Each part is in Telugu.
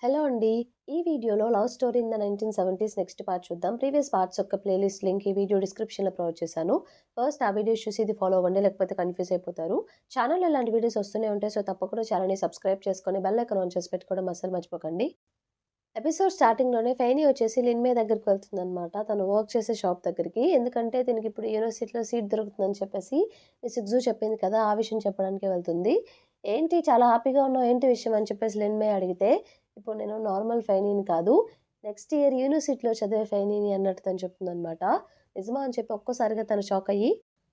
హలో అండి. ఈ వీడియోలో love story in the 1970s next part చూద్దాం. ప్రీవియస్ పార్ట్స్ యొక్క ప్లేలిస్ట్ లింక్ ఈ వీడియో డిస్క్రిప్షన్‌లో ప్రొవైడ్ చేశాను. ఫస్ట్ ఆ వీడియోస్ చూసి ఇది ఫాలో అవ్వండి. లేకపోతే కన్‌ఫ్యూజ్ అయిపోతారు. ఛానెల్‌లో ఇలాంటి వీడియోస్ వస్తూనే ఉంటాయి. సో, తప్పకుండా ఛానెల్‌ని సబ్స్క్రైబ్ చేసుకొని బెల్ ఐకాన్ ఆన్ చేసి పెట్టుకోవడం అస్సలు మర్చిపోకండి. ఎపిసోడ్ స్టార్టింగ్‌లోనే ఫెయినీ వచ్చేసి లిన్‌మే దగ్గరికి వెళ్తుందనమాట. తను వర్క్ చేసే షాప్ దగ్గరికి. ఎందుకంటే తినకిప్పుడు యూనివర్సిటీలో సీట్ దొరుకుతుందని చెప్పేసి మిస్ ఇగ్జూ చెప్పింది కదా! ఆ విషయం చెప్పడానికే వెళ్తుంది. ఏంటి చాలా హ్యాపీగా ఉన్నావు ఏంటి విషయం అని చెప్పేసి లిన్‌మే అడిగితే, ఇప్పుడు నేను నార్మల్ ఫెయినీని కాదు. నెక్స్ట్ ఇయర్ యూనివర్సిటీలో చదివే ఫెయినీని అన్నట్టు తను చెప్తుందనమాట. నిజమా అని చెప్పి ఒక్కసారిగా తను షాక్ అయ్యి,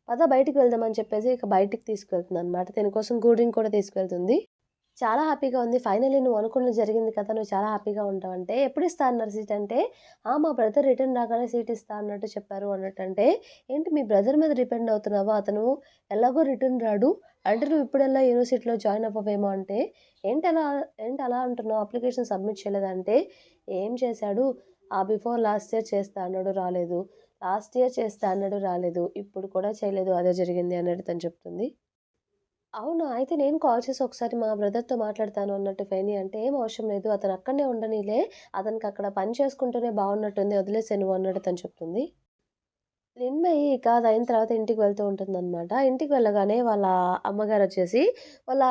పద బయటికి వెళ్దాం అని చెప్పేసి ఇక బయటికి తీసుకెళ్తుందనమాట. తిన కోసం కూల్ డ్రింక్ కూడా తీసుకెళ్తుంది. చాలా హ్యాపీగా ఉంది. ఫైనల్లీ నువ్వు అనుకున్నది జరిగింది కదా! నువ్వు చాలా హ్యాపీగా ఉంటావంటే, ఎప్పుడిస్తా అన్నారు సీట్ అంటే, మా బ్రదర్ రిటర్న్ రాగానే సీట్ ఇస్తా అన్నట్టు చెప్పారు అన్నట్టంటే, ఏంటి మీ బ్రదర్ మీద డిపెండ్ అవుతున్నావా? అతను ఎలాగో రిటర్న్ రాడు. అంటే నువ్వు ఇప్పుడెలా యూనివర్సిటీలో జాయిన్ అవ్వవేమో అంటే, ఏంటలా ఏంటలా అంటున్నావు? అప్లికేషన్ సబ్మిట్ చేయలేదా? అంటే, ఏం చేశాడు? బిఫోర్ లాస్ట్ ఇయర్ చేస్తా అన్నాడు రాలేదు. లాస్ట్ ఇయర్ చేస్తా అన్నాడు రాలేదు. ఇప్పుడు కూడా చేయలేదు అదే జరిగింది అన్నట్టు తను చెప్తుంది. అవునా! అయితే నేను కాల్ చేసి ఒకసారి మా బ్రదర్‌తో మాట్లాడతాను అన్నట్టు ఫెయినీ అంటే, "ఏం అవసరం లేదు. అతను అక్కడనే ఉండనీలే. అతనికక్కడ పని చేసుకుంటూనే బావున్నట్టుంది. వదిలేసేయి నువ్వు" అన్నట్టు తను చెప్తుంది. లిన్మయి ఇక అదయిన తర్వాత ఇంటికి వెళ్తూ ఉంటుందనమాట. ఇంటికి వెళ్ళగానే వాళ్ళ అమ్మగారొచ్చేసి, వాళ్ళ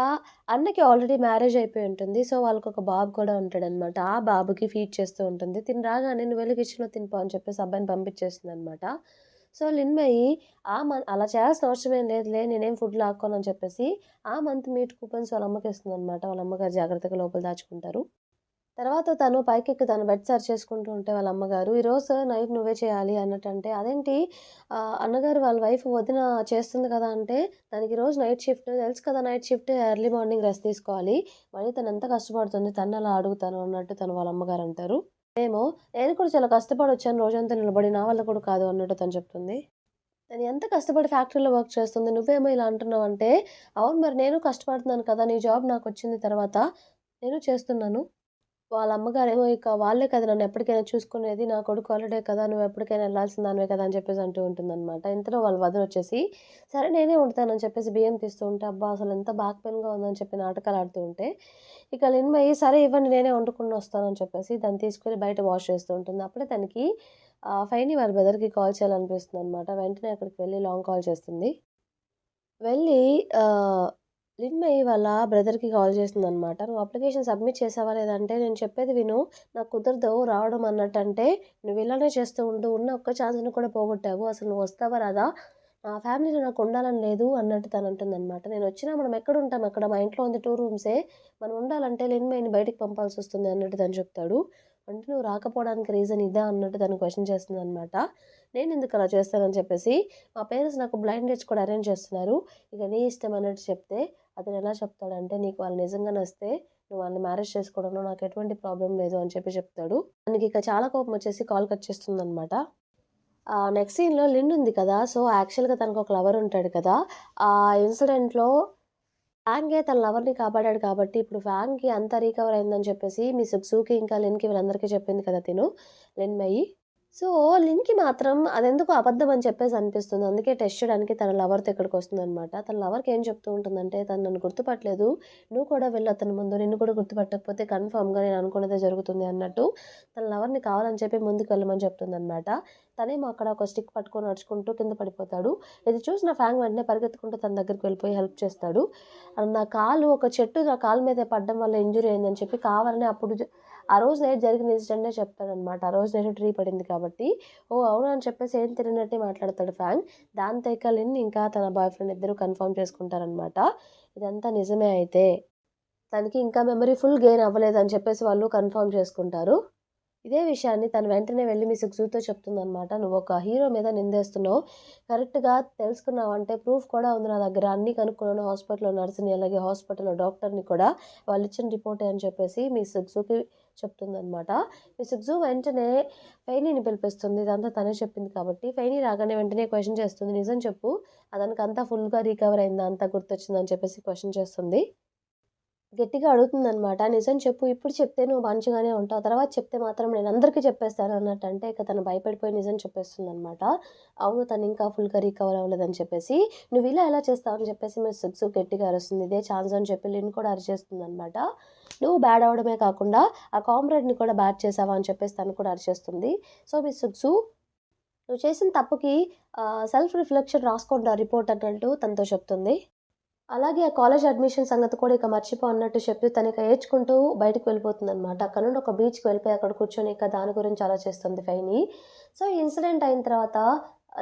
అన్నకి ఆల్రెడీ మ్యారేజ్ అయిపోయి ఉంటుంది. సో, వాళ్ళకొక బాబు కూడా ఉంటాడనమాట. ఆ బాబుకి ఫీడ్ చేస్తూ ఉంటుంది. తిను రాగానే "నువ్వెళ్లి కిచెన్‌లో తినిపో" అని చెప్పేసి అబ్బాయిని పంపించేస్తుందనమాట. సో, లిన్మయి అలా చేయాల్సిన అవసరం ఏం లేదులే. నేనేం ఫుడ్ లాక్కోనని చెప్పేసి, ఆ మంత్ మీట్ కూపన్స్ వాళ్ళ అమ్మకిస్తుందనమాట. వాళ్ళ అమ్మగారు జాగ్రత్తగా లోపల దాచుకుంటారు. తర్వాత తను పైకెక్కి తన బెడ్ సరి చేసుకుంటూ ఉంటే వాళ్ళ అమ్మగారు, "ఈరోజు నైట్ నువ్వే చేయాలి" అన్నట్టంటే, "అదేంటి అన్నగారు వాళ్ళ వైఫ్ వదిన చేస్తుంది కదా!" అంటే, "తనకి ఈరోజు నైట్ షిఫ్ట్ తెలుసు కదా! Night shift early morning rest తీసుకోవాలి. మళ్ళీ తనెంత కష్టపడుతుంది తనెలా అడుగుతాను" అన్నట్టు తను వాళ్ళ అమ్మగారంటారు. ఏమో, "నేను కూడా చాలా కష్టపడొచ్చాను రోజంతా నిలబడి. నా వల్ల కూడా కాదు" అన్నట్టు తను చెప్తుంది. తను ఎంత కష్టపడి ఫ్యాక్టరీలో వర్క్ చేస్తుంది. నువ్వేమో ఇలా అంటున్నావంటే, "అవును మరి నేను కష్టపడుతున్నాను కదా! నీ జాబ్ నాకొచ్చింది తర్వాత నేను చేస్తున్నాను." వాళ్ళ అమ్మగారేమో ఇక వాళ్ళే కదా నన్నెప్పటికైనా చూసుకునేది. నా కొడుకు అల్లుడే కదా! నువ్వెప్పటికైనా ఎళ్ళాల్సిన దానివే కదా! అని చెప్పేసి అంటూ ఉంటుందనమాట. ఇంతలో వాళ్ళ వదినొచ్చేసి, సరే నేనే వండుతానని చెప్పేసి బియ్యం తీస్తూ ఉంటే, అబ్బా! అసలెంత బ్యాక్ పెయిన్‌గా ఉందని చెప్పి నాటకాలాడుతూ ఉంటే, ఇక లిన్మయి సరే ఇవ్వండి నేనే వండుకొని వస్తానని చెప్పేసి దాన్ని తీసుకెళ్ళి బయట వాష్ చేస్తూ ఉంటుంది. అప్పుడే తనకి ఫైని వాళ్ళ బ్రదర్‌కి కాల్ చేయాలనిపిస్తుందనమాట. వెంటనే అక్కడికి వెళ్లి లాంగ్ కాల్ చేస్తుంది. వెళ్ళి ఆహ్, లిన్మయి వాళ్ళ బ్రదర్‌కి కాల్ చేసిందనమాట. "నువ్వు అప్లికేషన్ సబ్మిట్ చేసావా లేదా?" అంటే, "నేను చెప్పేది విను. నాకు కుదరదు రావడం" అన్నట్టంటే, "నువ్వు ఇలానే చేస్తూ ఉండు. ఉన్న ఒక్క ఛాన్స్‌ని కూడా పోగొట్టావు. అసలు నువ్వు వస్తావా రాదా? నా ఫ్యామిలీలో నాకు ఉండాలని లేదు" అన్నట్టు తనంటుందనమాట. "నేనొచ్చినా మనం ఎక్కడుంటాం అక్కడ? మా ఇంట్లో ఉంది 2 రూమ్సే. మనం ఉండాలంటే లిన్మయిని బయటికి పంపాల్సొస్తుంది" అన్నట్టు తను చెప్తాడు. అంటే, "నువ్వు రాకపోవడానికి రీజన్ ఇదా?" అన్నట్టు తను క్వెషన్ చేస్తుందనమాట. "నేనెందుకలా చేస్తానని" చెప్పేసి, "మా పేరెంట్స్ నాకు బ్లైండ్ డేట్స్ కూడా అరేంజ్ చేస్తున్నారు. ఇక నీ ఇష్టం అన్నట్టు చెప్తే, అతనెలా చెప్తాడంటే, "నీకు వాళ్ళు నిజంగా నచ్చితే నువ్వు వాళ్ళని మ్యారేజ్ చేసుకోవడంలో నాకు ఎటువంటి ప్రాబ్లమ్ లేదు" అని చెప్పి చెప్తాడు. తనకిక చాలా కోపమొచ్చేసి కాల్ కట్ చేస్తుందనమాట. నెక్స్ట్ సీన్‌లో లిన్ ఉంది కదా! సో, యాక్చువల్‌గా తనకొక లవర్ ఉంటాడు కదా! ఆ ఇన్సిడెంట్‌లో ఫ్యాంగే తన లవర్‌ని కాపాడాడు కాబట్టి, ఇప్పుడు ఫ్యాంగ్‌కి అంతా రికవర్ అయిందని చెప్పేసి మిస్ సూకి ఇంకా లిన్‌కి వీళ్ళందరికీ చెప్పింది కదా లిన్‌మయి. సో, లిన్‌కి మాత్రం అదెందుకో అబద్ధం అని చెప్పేసి అనిపిస్తుంది. అందుకే టెస్ట్ చేయడానికి తన లవర్‌తో ఇక్కడికొస్తుందనమాట. తన లవర్‌కి ఏం చెప్తూ ఉంటుందంటే, "తను నన్ను గుర్తుపట్టలేదు. నువ్వు కూడా వెళ్ళు అతని ముందు. నిన్ను కూడా గుర్తుపట్టకపోతే కన్ఫర్మ్‌గా నేను అనుకున్నదే జరుగుతుంది" అన్నట్టు తన లవర్‌ని కావాలని చెప్పి ముందుకు వెళ్ళమని చెప్తుందనమాట. తనేమో అక్కడ ఒక స్టిక్ పట్టుకొని నడుచుకుంటూ కింద పడిపోతాడు. ఇది చూసిన ఫ్యాంగ్ వెంటనే పరిగెత్తుకుంటూ తన దగ్గరికి వెళ్ళిపోయి హెల్ప్ చేస్తాడు. నా కాలు ఒక చెట్టు నా కాలు మీదే పడడం వల్ల ఇంజ్యూరీ అయిందని చెప్పి కావాలని ఆ రోజు నైట్ జరిగిన ఇన్సిడెంట్‌నే చెప్తాడనమాట. ఆ రోజు నైట్ ట్రీ పడింది కాబట్టి. ఓహ్! అవునా అని చెప్పేసి ఏం తెలియనట్టే మాట్లాడతాడు ఫ్యాంగ్. దాంతో ఇక లిన్ ఇంకా తన బాయ్ ఫ్రెండ్ ఇద్దరు కన్ఫర్మ్ చేసుకుంటారనమాట. ఇదంతా నిజమే అయితే. తనకి ఇంకా మెమరీ ఫుల్ గెయిన్ అవ్వలేదని చెప్పేసి వాళ్ళు కన్ఫర్మ్ చేసుకుంటారు. ఇదే విషయాన్ని తను వెంటనే వెళ్లి మిస్ జూతో చెప్తుందనమాట. "నువ్వొక హీరో మీద నిందేస్తున్నావు. కరెక్ట్‌గా తెలుసుకున్నావంటే ప్రూఫ్ కూడా ఉంది నా దగ్గర. అన్నీ కనుక్కున్నాను. హాస్పిటల్‌లో నర్స్‌ని, అలాగే హాస్పిటల్‌లో డాక్టర్‌ని కూడా. వాళ్ళిచ్చిన రిపోర్టే" అని చెప్పేసి మిస్ జూకి చెప్తుందనమాట. మిస్ జూ వెంటనే ఫెయినీని పిలిపిస్తుంది. ఇదంతా తనే చెప్పింది కాబట్టి. ఫెయినీ రాగానే వెంటనే క్వెషన్ చేస్తుంది. "నిజం చెప్పు. అతనికంతా ఫుల్‌గా రికవర్ అయిందా? అంతా గుర్తొచ్చిందా?" అని చెప్పేసి క్వెషన్ చేస్తుంది. గట్టిగా అడుగుతుందనమాట. "నిజం చెప్పు. ఇప్పుడు చెప్తే నువ్వు మంచిగానే ఉంటావు. తర్వాత చెప్తే మాత్రం నేనందరికీ చెప్పేస్తాను" అన్నట్టంటే ఇక తను భయపడిపోయి నిజం చెప్పేస్తుందనమాట. అవును తనింకా ఫుల్‌గా రికవర్ అవ్వలేదని చెప్పేసి, "నువ్విలా ఎలా చేస్తావు?" అని చెప్పేసి మిస్ సుక్సు గట్టిగా అరుస్తుంది. ఇదే ఛాన్స్ అని చెప్పి లిన్ కూడా అరిచేస్తుందనమాట. నువ్వు బ్యాడ్ అవ్వడమే కాకుండా ఆ కామ్రేడ్ని కూడా బ్యాడ్ చేసావా అని చెప్పేసి తను కూడా అరిచేస్తుంది. సో మిస్ సుగ్సు, నువ్వు చేసిన తప్పుకి సెల్ఫ్ రిఫ్లెక్షన్ రాసుకోండి రిపోర్ట్ అన్నట్టు తనతో చెప్తుంది. అలాగే ఆ కాలేజ్ అడ్మిషన్ సంగతి కూడా ఇక మర్చిపో అన్నట్టు చెప్పి తను ఇక ఏడ్చుకుంటూ బయటకు వెళ్ళిపోతుందనమాట. అక్కడ నుండి ఒక బీచ్‌కి వెళ్ళిపోయి అక్కడ కూర్చొని ఇక దాని గురించి ఆలోచిస్తుంది ఫెయిని. సో, ఈ ఇన్సిడెంట్ అయిన తర్వాత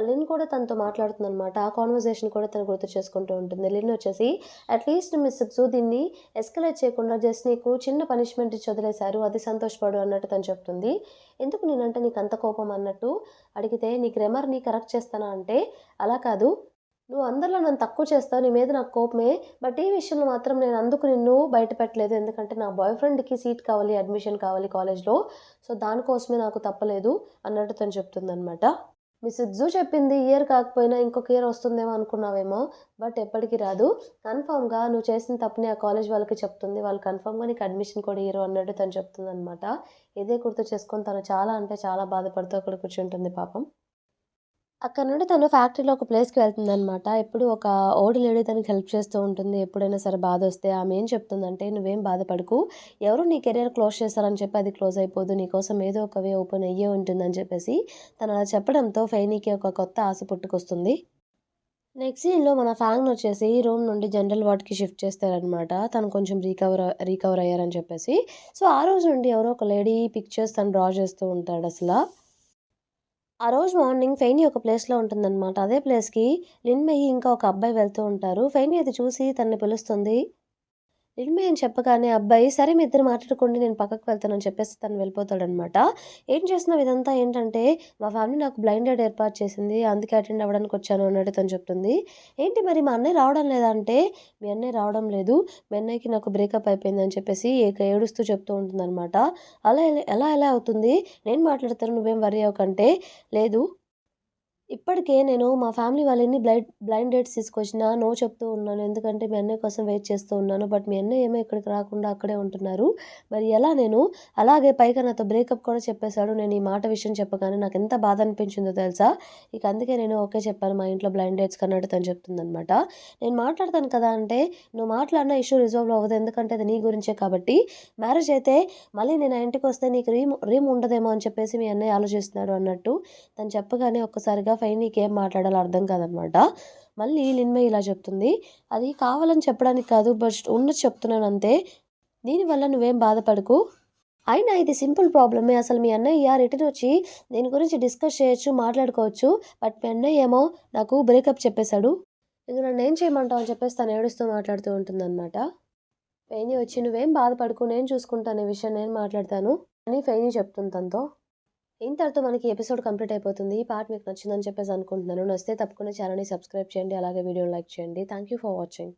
లిన్ కూడా తనతో మాట్లాడుతుందనమాట. ఆ కాన్వర్జేషన్ కూడా తను గుర్తు చేసుకుంటూ ఉంటుంది. లిన్ వచ్చేసి, "అట్‌లీస్ట్ మిస్ సు దీన్ని ఎస్కలేట్ చేయకుండా జస్ట్ నీకు చిన్న పనిష్మెంట్ ఇచ్చి వదిలేశారు. అది సంతోషపడు" అన్నట్టు తను చెప్తుంది. "ఎందుకు నేనంటే నీకంత కోపం" అన్నట్టు అడిగితే, "నీ గ్రామర్‌ని కరెక్ట్ చేస్తానా" అంటే, "అలా కాదు. నువ్వు అందరిలో నన్ను తక్కువ చేస్తావు. నీ మీద నాకు కోపమే. బట్ ఈ విషయంలో మాత్రం నేను అందుకు నిన్ను బయట పెట్టలేదు. ఎందుకంటే నా బాయ్ ఫ్రెండ్‌కి సీట్ కావాలి, అడ్మిషన్ కావాలి కాలేజ్‌లో. సో, దానికోసమే నాకు తప్పలేదు" అన్నట్టు తను చెప్తుందనమాట. మిస్ ఇట్జూ చెప్పింది ఇయర్ కాకపోయినా ఇంకొక ఇయర్ వస్తుందేమో అనుకున్నావేమో. బట్ ఎప్పటికి రాదు. కన్ఫర్మ్‌గా నువ్వు చేసిన తప్పుని ఆ కాలేజ్ వాళ్ళకి చెప్తుంది. వాళ్ళు కన్ఫర్మ్‌గా నీకు అడ్మిషన్ కూడా ఇయ్యరు అన్నట్టు తను చెప్తుందనమాట. ఇదే గుర్తు చేసుకొని తను చాలా అంటే చాలా బాధపడుతూ అక్కడ కూర్చుంటుంది పాపం. అక్కడ నుండి తను ఫ్యాక్టరీలో ఒక ప్లేస్‌కి వెళ్తుందనమాట. ఎప్పుడు ఒక ఓల్డ్ లేడీ తనకి హెల్ప్ చేస్తూ ఉంటుంది. ఎప్పుడైనా సరే బాధొస్తే ఆమె ఏం చెప్తుందంటే, "నువ్వేం బాధపడకు. ఎవరో నీ కెరియర్ క్లోజ్ చేశారని చెప్పి అది క్లోజ్ అయిపోదు. నీకోసం ఏదో ఒక వే ఓపెన్ అయ్యే ఉంటుందని" చెప్పేసి తను అలా చెప్పడంతో ఫెయినీకి ఒక కొత్త ఆశ పుట్టుకొస్తుంది. నెక్స్ట్ సీన్‌లో మన ఫ్యాంగ్‌నొచ్చేసి రూమ్ నుండి జనరల్ వార్డ్‌కి షిఫ్ట్ చేస్తారనమాట. తను కొంచెం రికవర్ అయ్యారని చెప్పేసి. సో, ఆ రోజు నుండి ఎవరో ఒక లేడీ పిక్చర్స్ తను డ్రా చేస్తూ ఉంటాడసల. ఆ రోజు మార్నింగ్ ఫెయినీ ఒక ప్లేస్‌లో ఉంటుందనమాట. అదే ప్లేస్‌కి లిన్‌మెయి ఇంకా ఒక అబ్బాయి వెళ్తూ ఉంటారు. ఫెయినీ అది చూసి తనని పిలుస్తుంది. లిన్‌మెయి అని చెప్పగానే అబ్బాయి, "సరే మీ ఇద్దరు మాట్లాడుకోండి. నేను పక్కకు వెళ్తానని" చెప్పేసి తను వెళ్ళిపోతాడనమాట. "ఏం చేస్తున్నావు? ఇదంతా ఏంటంటే, మా ఫ్యామిలీ నాకు బ్లైండ్ డేట్ ఏర్పాటు చేసింది. అందుకే అటెండ్ అవ్వడానికి వచ్చాను" అన్నట్టు తను చెప్తుంది. "ఏంటి మరి మా అన్నయ్య రావడం లేదా?" అంటే, "మీ అన్నయ్య రావడం లేదు. మీ అన్నయ్యకి నాకు బ్రేకప్ అయిపోయిందని" చెప్పేసి ఇక ఏడుస్తూ చెప్తూ ఉంటుందనమాట. "అలా ఎలా అవుతుంది? నేను మాట్లాడతాను. నువ్వేం వర్రీ అవ్వకంటే" "లేదు. ఇప్పటికే నేను మా ఫ్యామిలీ వాళ్ళెన్ని బ్లైండ్ డేట్స్ తీసుకొచ్చినా నో చెప్తూ ఉన్నాను. ఎందుకంటే మీ అన్నయ్య కోసం వెయిట్ చేస్తూ ఉన్నాను. బట్ మీ అన్నయ్య ఏమో ఇక్కడికి రాకుండా అక్కడే ఉంటున్నారు. మరి ఎలా నేను? అలాగే పైగా నాతో బ్రేకప్ కూడా చెప్పేసాడు. నేను ఈ మాట విషయం చెప్పగానే నాకెంత బాధ అనిపించిందో తెలుసా? ఇక అందుకే నేను ఓకే చెప్పాను మా ఇంట్లో బ్లైండ్ డేట్స్‌కి అన్నట్టు తను చెప్తుందనమాట. నేను మాట్లాడతాను కదా! అంటే, "నువ్వు మాట్లాడినా ఇష్యూ రిజాల్వ్ అవ్వదు. ఎందుకంటే అది నీ గురించే కాబట్టి. మ్యారేజ్ అయితే మళ్ళీ నేను ఆ ఇంటికొస్తే నీకు రీమ్ ఉండదేమో అని చెప్పేసి మీ అన్నయ్య ఆలోచిస్తున్నాడు" అన్నట్టు తను చెప్పగానే ఒక్కసారిగా ఫెయినీకి ఏం మాట్లాడాలో అర్థం కాదనమాట. మళ్ళీ లిన్‌మయి ఇలా చెప్తుంది. "అది కావాలని చెప్పడానికి కాదు. ఉన్నది చెప్తున్నానంతే. దీనివల్ల నువ్వేం బాధపడకు. అయినా ఇది సింపుల్ ప్రాబ్లమే. అసలు మీ అన్నయ్య రిటర్నొచ్చి దీని గురించి డిస్కస్ చేయొచ్చు, మాట్లాడుకోవచ్చు. బట్ మీ అన్నయ్య ఏమో నాకు బ్రేకప్ చెప్పేసాడు. ఇంక నన్నేం చేయమంటావు" అని చెప్పేసి తను ఏడుస్తూ మాట్లాడుతూ ఉంటుందనమాట. ఫెయినీ వచ్చి, "నువ్వేం బాధపడకు. నేను చూసుకుంటాను ఈ విషయం. నేను మాట్లాడతాను" అని ఫెయినీ చెప్తుంది తనతో. ఇంతటితో మనకి ఎపిసోడ్ కంప్లీట్ అయిపోతుంది. ఈ పార్ట్ మీకు నచ్చిందని చెప్పేసి అనుకుంటున్నాను. నచ్చితే తప్పకుండా ఛానెల్‌ని సబ్స్క్రైబ్ చేయండి. అలాగే వీడియోని లైక్ చేయండి. Thank you for watching.